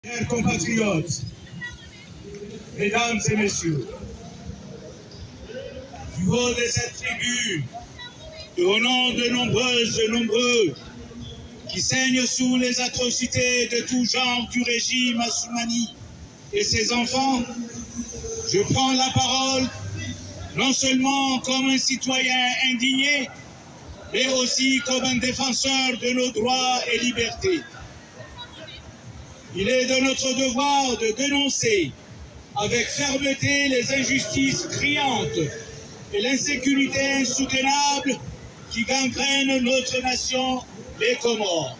Chers compatriotes, mesdames et messieurs, du haut de cette tribune, et au nom de nombreux qui saignent sous les atrocités de tout genre du régime Assoumani et ses enfants, je prends la parole non seulement comme un citoyen indigné, mais aussi comme un défenseur de nos droits et libertés. Il est de notre devoir de dénoncer avec fermeté les injustices criantes et l'insécurité insoutenable qui gangrènent notre nation, les Comores.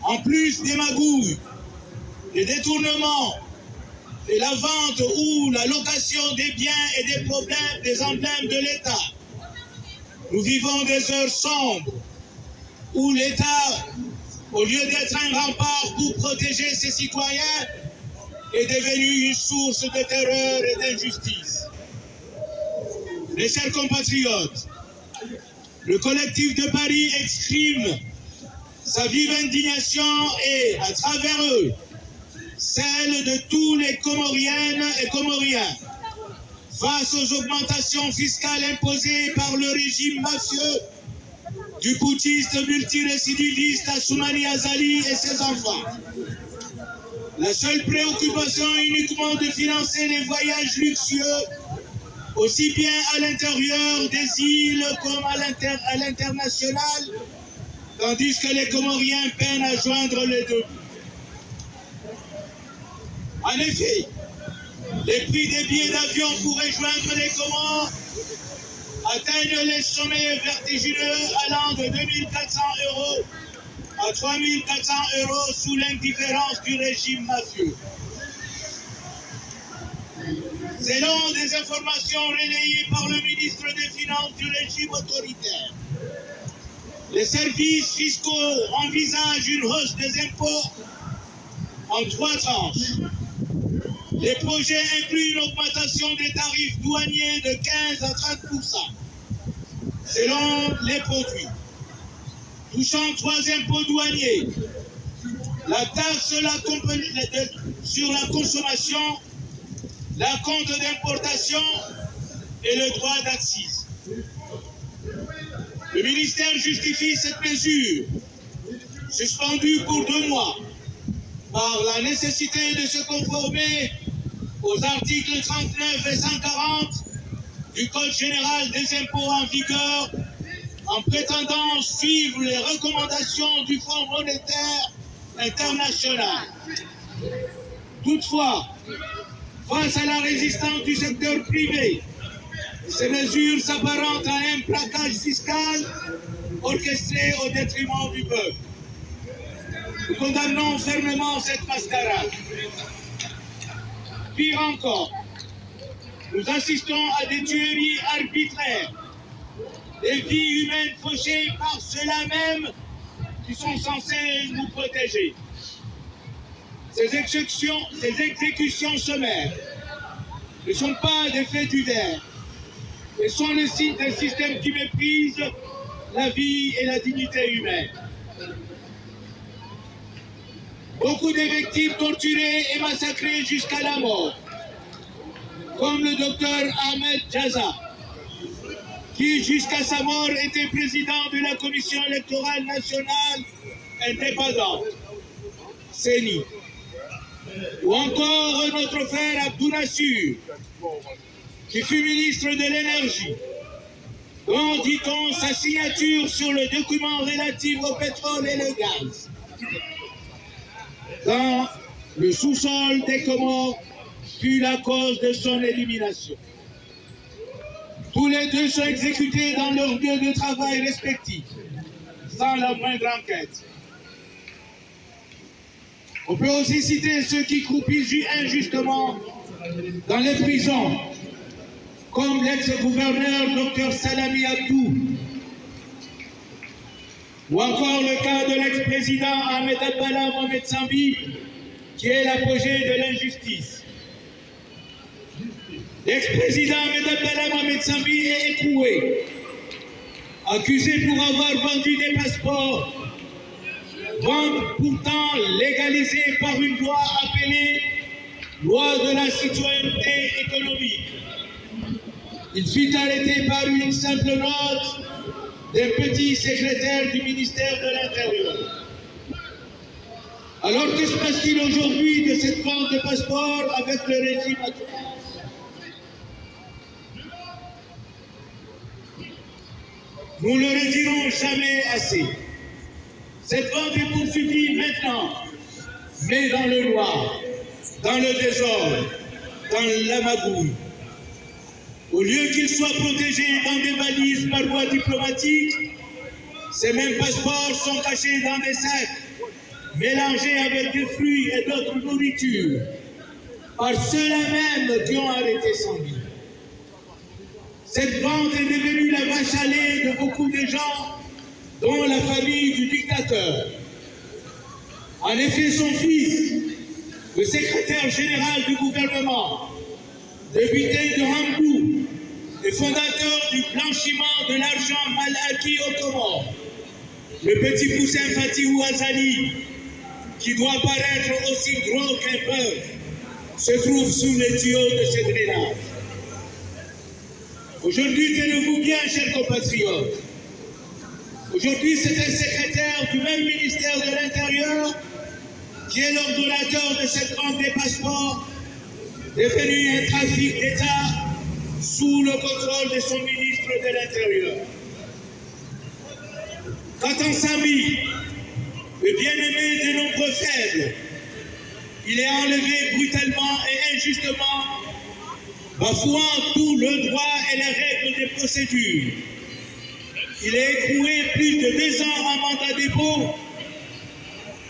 En plus des magouilles, des détournements, et la vente ou la location des biens et des problèmes, des emblèmes de l'État, nous vivons des heures sombres où l'État, au lieu d'être un rempart pour protéger ses citoyens, est devenu une source de terreur et d'injustice. Mes chers compatriotes, le collectif de Paris exprime sa vive indignation et, à travers eux, celle de tous les Comoriennes et Comoriens face aux augmentations fiscales imposées par le régime mafieux du putschiste multirécidiviste Assoumani Azali et ses enfants. La seule préoccupation est uniquement de financer les voyages luxueux, aussi bien à l'intérieur des îles comme à l'international, tandis que les Comoriens peinent à joindre les deux. En effet, les prix des billets d'avion pour rejoindre les Comores atteignent les sommets vertigineux allant de 2 400 € à 3 400 € sous l'indifférence du régime mafieux. Selon des informations relayées par le ministre des Finances du régime autoritaire, les services fiscaux envisagent une hausse des impôts en 3 tranches. Les projets incluent une augmentation des tarifs douaniers de 15 à 30% selon les produits. Touchant 3 impôts douaniers, la taxe sur la consommation, la compte d'importation et le droit d'accise. Le ministère justifie cette mesure, suspendue pour 2 mois, par la nécessité de se conformer aux articles 39 et 140 du Code général des impôts en vigueur, en prétendant suivre les recommandations du Fonds monétaire international. Toutefois, face à la résistance du secteur privé, ces mesures s'apparentent à un plaquage fiscal orchestré au détriment du peuple. Nous condamnons fermement cette mascarade. Pire encore, nous assistons à des tueries arbitraires, des vies humaines fauchées par ceux-là même qui sont censés nous protéger. Ces exécutions sommaires ne sont pas des faits divers, mais sont le signe d'un système qui méprise la vie et la dignité humaine. Beaucoup de victimes torturées et massacrées jusqu'à la mort, comme le docteur Ahmed Jaza, qui jusqu'à sa mort était président de la Commission électorale nationale indépendante, CENI. Ou encore notre frère Abdou Nassur, qui fut ministre de l'énergie, dont, dit-on, sa signature sur le document relatif au pétrole et le gaz dans le sous-sol des Comores fut la cause de son élimination. Tous les deux sont exécutés dans leurs lieux de travail respectifs, sans la moindre enquête. On peut aussi citer ceux qui croupissent injustement dans les prisons, comme l'ex-gouverneur Dr Salami Abdou, ou encore le cas de l'ex-président Ahmed Abdallah Mohamed Sambi, qui est l'apogée de l'injustice. L'ex-président Ahmed Abdallah Mohamed Sambi est écroué, accusé pour avoir vendu des passeports vente pourtant légalisée par une loi appelée loi de la citoyenneté économique. Il fut arrêté par une simple note d'un petit secrétaire du ministère de l'Intérieur. Alors que se passe-t-il aujourd'hui de cette vente de passeports avec le régime actuel? Nous ne le redirons jamais assez. Cette vente est poursuivie maintenant, mais dans le noir, dans le désordre, dans la magouille. Au lieu qu'ils soient protégés dans des valises par voie diplomatique, ces mêmes passeports sont cachés dans des sacs, mélangés avec des fruits et d'autres nourritures, par ceux-là même qui ont arrêté Sangui. Cette vente est devenue la vache à lait de beaucoup de gens, dont la famille du dictateur. En effet, son fils, le secrétaire général du gouvernement, député de Hambou et fondateur du blanchiment de l'argent mal acquis aux Comores, le petit poussin Fatihou Azali, qui doit paraître aussi gros qu'un bœuf, se trouve sous les tuyaux de ce drainage. Aujourd'hui, tenez-vous bien, chers compatriotes. Aujourd'hui, c'est un secrétaire du même ministère de l'Intérieur qui est l'ordonnateur de cette vente des passeports, devenu un trafic d'État sous le contrôle de son ministre de l'Intérieur. Quant à Sami, le bien-aimé de nombreux faibles, il est enlevé brutalement et injustement, bafouant tout le droit et les règles des procédures. Il est écroué plus de 2 ans en mandat dépôt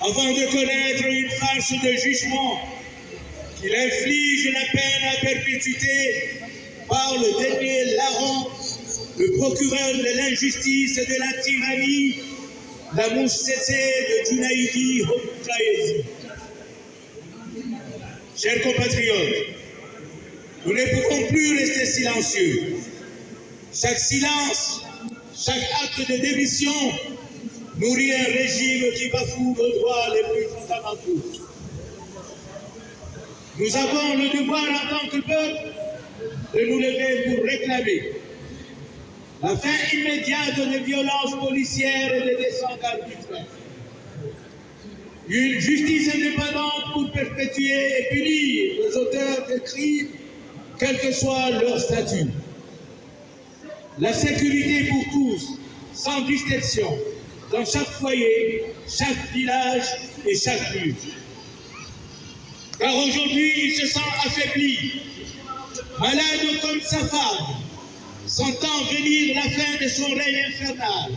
avant de connaître une farce de jugement qu'il inflige la peine à perpétuité par le dernier larron, le procureur de l'injustice et de la tyrannie, la mouche cessée de Junaïdi Homoutaïzi. Chers compatriotes, nous ne pouvons plus rester silencieux. Chaque silence, chaque acte de démission nourrit un régime qui bafoue nos droits les plus fondamentaux. Nous avons le devoir en tant que peuple de nous lever pour réclamer la fin immédiate des violences policières et des descentes arbitraires, une justice indépendante pour perpétuer et punir les auteurs de crimes, quel que soit leur statut, la sécurité pour tous, sans distinction, dans chaque foyer, chaque village et chaque rue. Car aujourd'hui, il se sent affaibli, malade comme sa femme, sentant venir la fin de son règne infernal.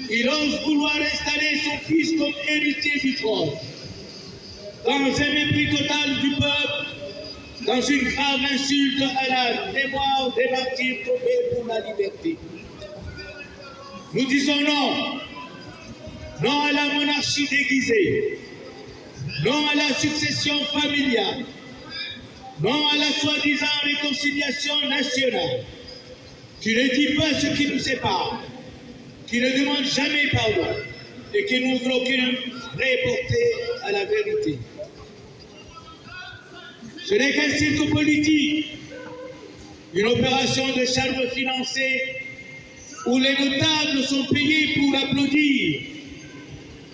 Il ose vouloir installer son fils comme héritier du trône. Dans un mépris total du peuple, dans une grave insulte à la mémoire des martyrs tombés pour la liberté. Nous disons non. Non à la monarchie déguisée. Non à la succession familiale. Non à la soi-disant réconciliation nationale, qui ne dit pas ce qui nous sépare, qui ne demande jamais pardon et qui n'ouvre aucune vraie portée à la vérité. Ce n'est qu'un cirque politique, une opération de charme financée où les notables sont payés pour applaudir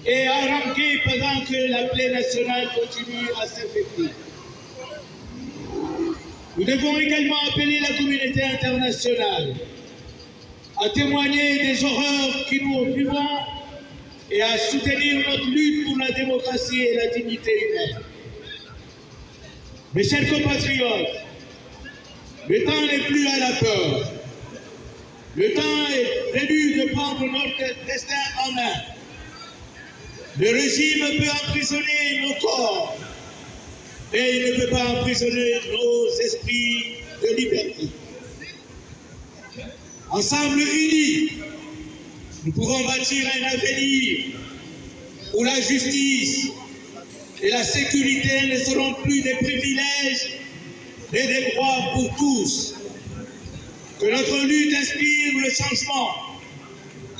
et haranguer pendant que la plaie nationale continue à s'infecter. Nous devons également appeler la communauté internationale à témoigner des horreurs que nous vivons et à soutenir notre lutte pour la démocratie et la dignité humaine. Mes chers compatriotes, le temps n'est plus à la peur. Le temps est venu de prendre notre destin en main. Le régime peut emprisonner nos corps, mais il ne peut pas emprisonner nos esprits de liberté. Ensemble unis, nous pouvons bâtir un avenir où la justice et la sécurité ne seront plus des privilèges, mais des droits pour tous. Que notre lutte inspire le changement,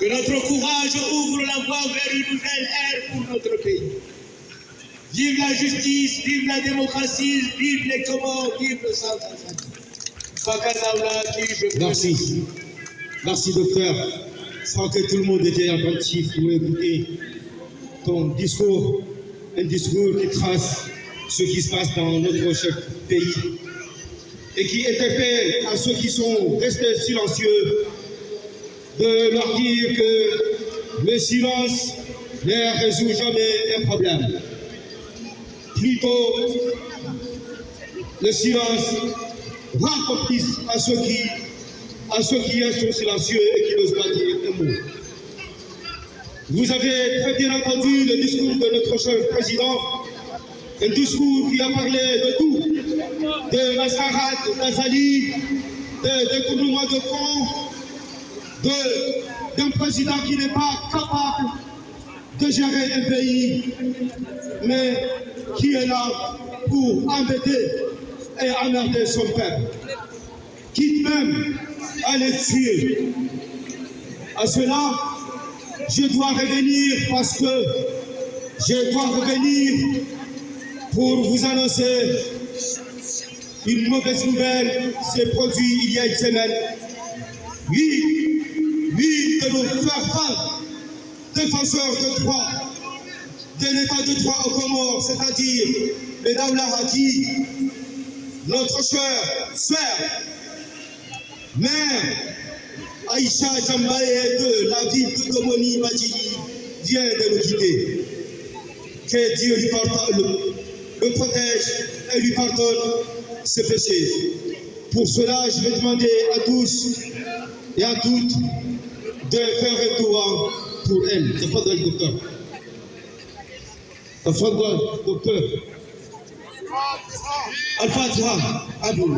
Que notre courage ouvre la voie vers une nouvelle ère pour notre pays. Vive la justice, vive la démocratie, vive les Comores, vive le Centre-Afrique. Merci. Merci, docteur. Je crois que tout le monde était attentif pour écouter ton discours, un discours qui trace ce qui se passe dans notre cher pays et qui interpelle à ceux qui sont restés silencieux de leur dire que le silence ne résout jamais un problème. Plutôt, le silence rend complice à ceux qui restent silencieux et qui n'osent pas dire un mot. Vous avez très bien entendu le discours de notre cher président, un discours qui a parlé de tout, de mascarade, d'Azali, de détournement de fonds, d'un président qui n'est pas capable de gérer un pays, mais qui est là pour embêter et emmerder son peuple, quitte même à les tuer. À cela, je dois revenir parce que je dois revenir pour vous annoncer une mauvaise nouvelle s'est produite il y a une semaine. Oui, de nos fervents défenseurs de droit, de l'état de droit aux Comores, c'est-à-dire les Daoula Haki, notre sœur, mère Aïcha Djambaye de la ville de Domoni Madjili vient de nous quitter. Que Dieu le protège et lui pardonne ses péchés. Pour cela, je vais demander à tous et à toutes de faire un tour pour elle. C'est pas le docteur. Al-Fatiha, Abou.